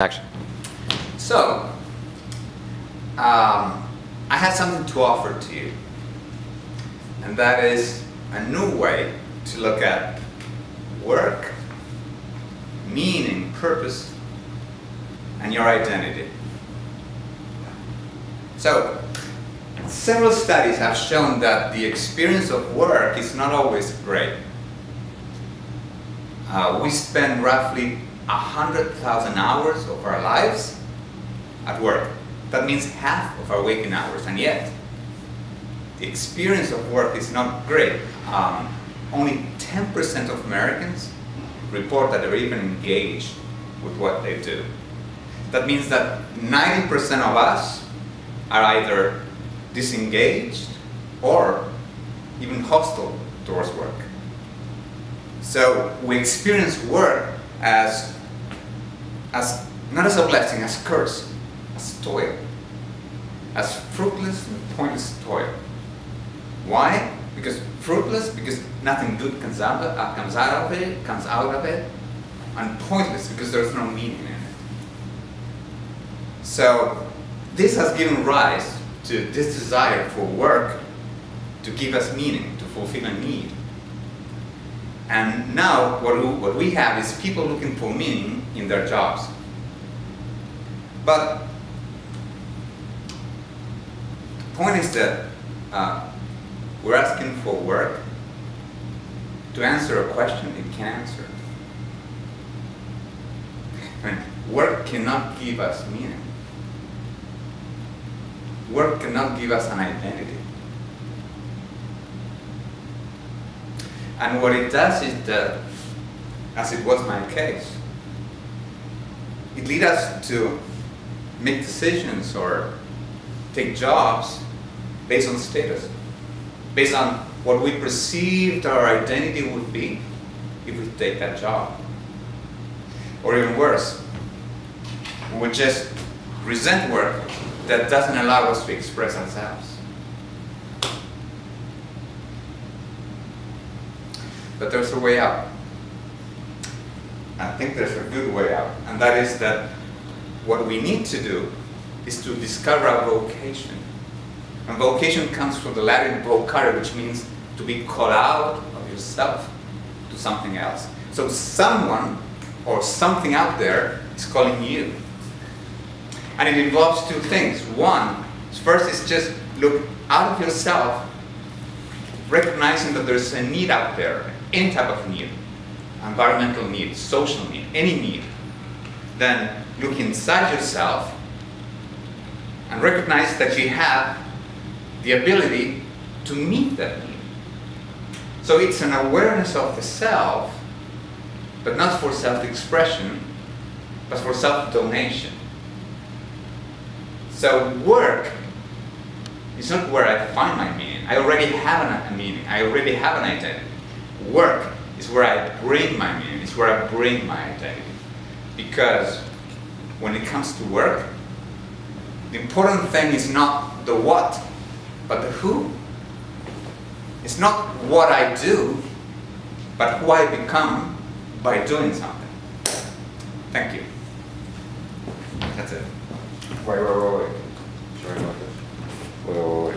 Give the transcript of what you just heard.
Action. So, I have something to offer to you, and that is a new way to look at work, meaning, purpose, and your identity. So, several studies have shown that the experience of work is not always great. We spend roughly 100,000 hours of our lives at work. That means half of our waking hours, and yet the experience of work is not great. Only 10% of Americans report that they're even engaged with what they do. That means that 90% of us are either disengaged or even hostile towards work. So we experience work as not as a blessing, as curse, as toil, as fruitless and pointless toil. Why? Because fruitless, because nothing good comes out of it, and pointless because there's no meaning in it. So this has given rise to this desire for work to give us meaning, to fulfill a need. And now what we have is people looking for meaning in their jobs. But the point is that we're asking for work to answer a question it can't answer. I mean, work cannot give us meaning. Work cannot give us an identity. And what it does is that, as it was my case, it leads us to make decisions or take jobs based on status, based on what we perceived our identity would be if we take that job. Or even worse, we would just resent work that doesn't allow us to express ourselves. But there's a way out. I think there's a good way out, and that is that what we need to do is to discover our vocation. And vocation comes from the Latin vocare, which means to be called out of yourself to something else. So someone or something out there is calling you. And it involves two things. One, first is just look out of yourself, recognizing that there's a need out there, any type of need, environmental need, social need, any need. Then look inside yourself and recognize that you have the ability to meet that need. So it's an awareness of the self, but not for self-expression, but for self-donation. So work is not where I find my meaning. I already have a meaning. I already have an identity. Work is where I bring my meaning. It's where I bring my identity. Because when it comes to work, the important thing is not the what, but the who. It's not what I do, but who I become by doing something. Thank you. That's it. Wait. Sorry about this. Wait.